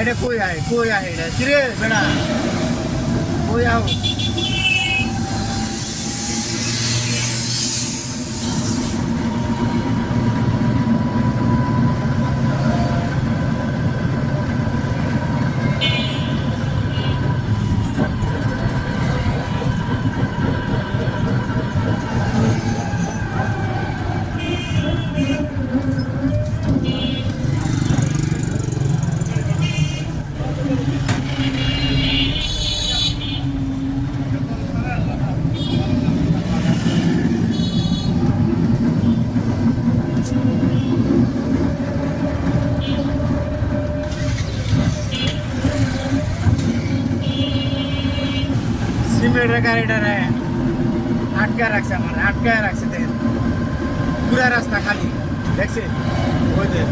এটা কই আয় এটা কিরে বেড়া কই আও সিমেন্টের গাড়িটারে আটকায় রাখছে আমার আটকায় রাখছে দেন পুরা রাস্তা খালি দেখছেন ওই দেন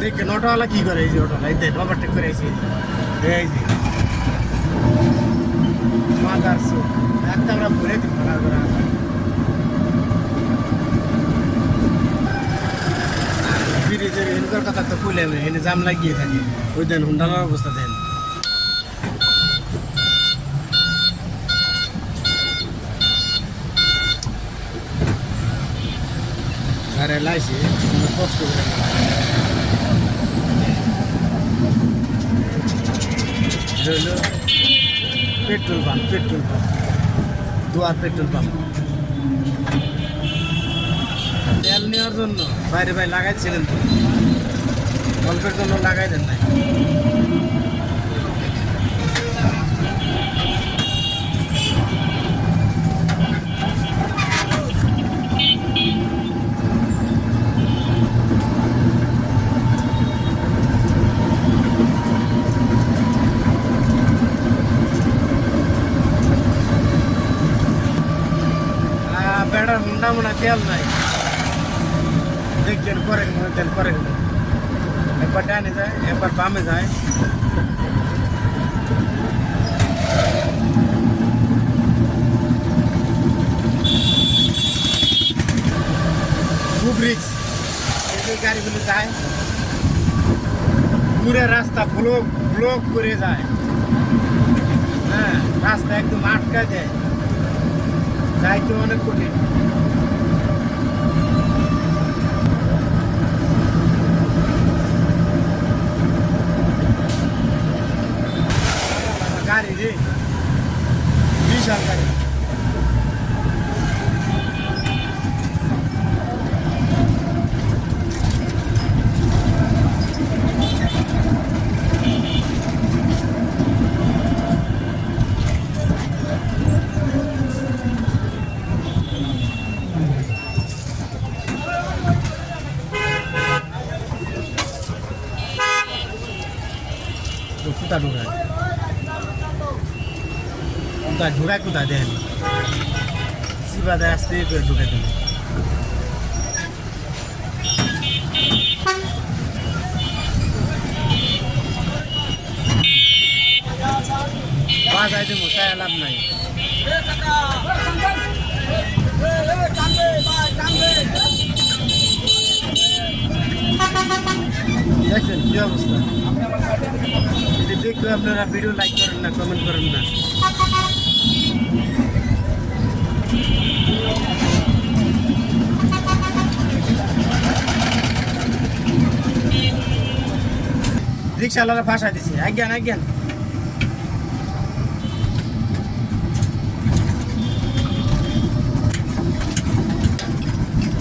দেখেন অটোওয়ালা কি করে এই যে অটোওয়ালা এই দেন ওভারটেক করে এসে এই যে মাদার সুট একটা আমরা ঘুরে দিই ভাড়া করে ব্রিজের এনকার কথা তো খুলে এনে জাম লাগিয়ে থাকে ওই দেন হুন্ডালার অবস্থা দেন আরে লাইছি কষ্ট করে হলো পেট্রোল পাম্প দুয়ার পেট্রোল পাম্প তেল নেওয়ার জন্য বাইরে লাগাইছিলেন তো অল্পের জন্য লাগাই দেন নাই বেড়ার হুন্ডা মনে তেল নাই দেখছেন করে একবার ডানে যায় একবার বামে যায় খুব রিক্স এই গাড়িগুলো যায় পুরো রাস্তা ব্লক করে যায় হ্যাঁ রাস্তা একদম আটকা দেয় যাইতে অনেক কঠিন গাড়ি রে বিশাল গাড়ি ঢুকায় কোথায় দেন সিবাদে আসতে করে ঢুকাই দেন বাস আইতে মশাই লাভ নাই দেখছেন কি অবস্থা যদি দেখলে আপনারা ভিডিও লাইক করেন না কমেন্ট করেন না রিক্সাওয়ালারা ফাঁসা দিছে আজ্ঞান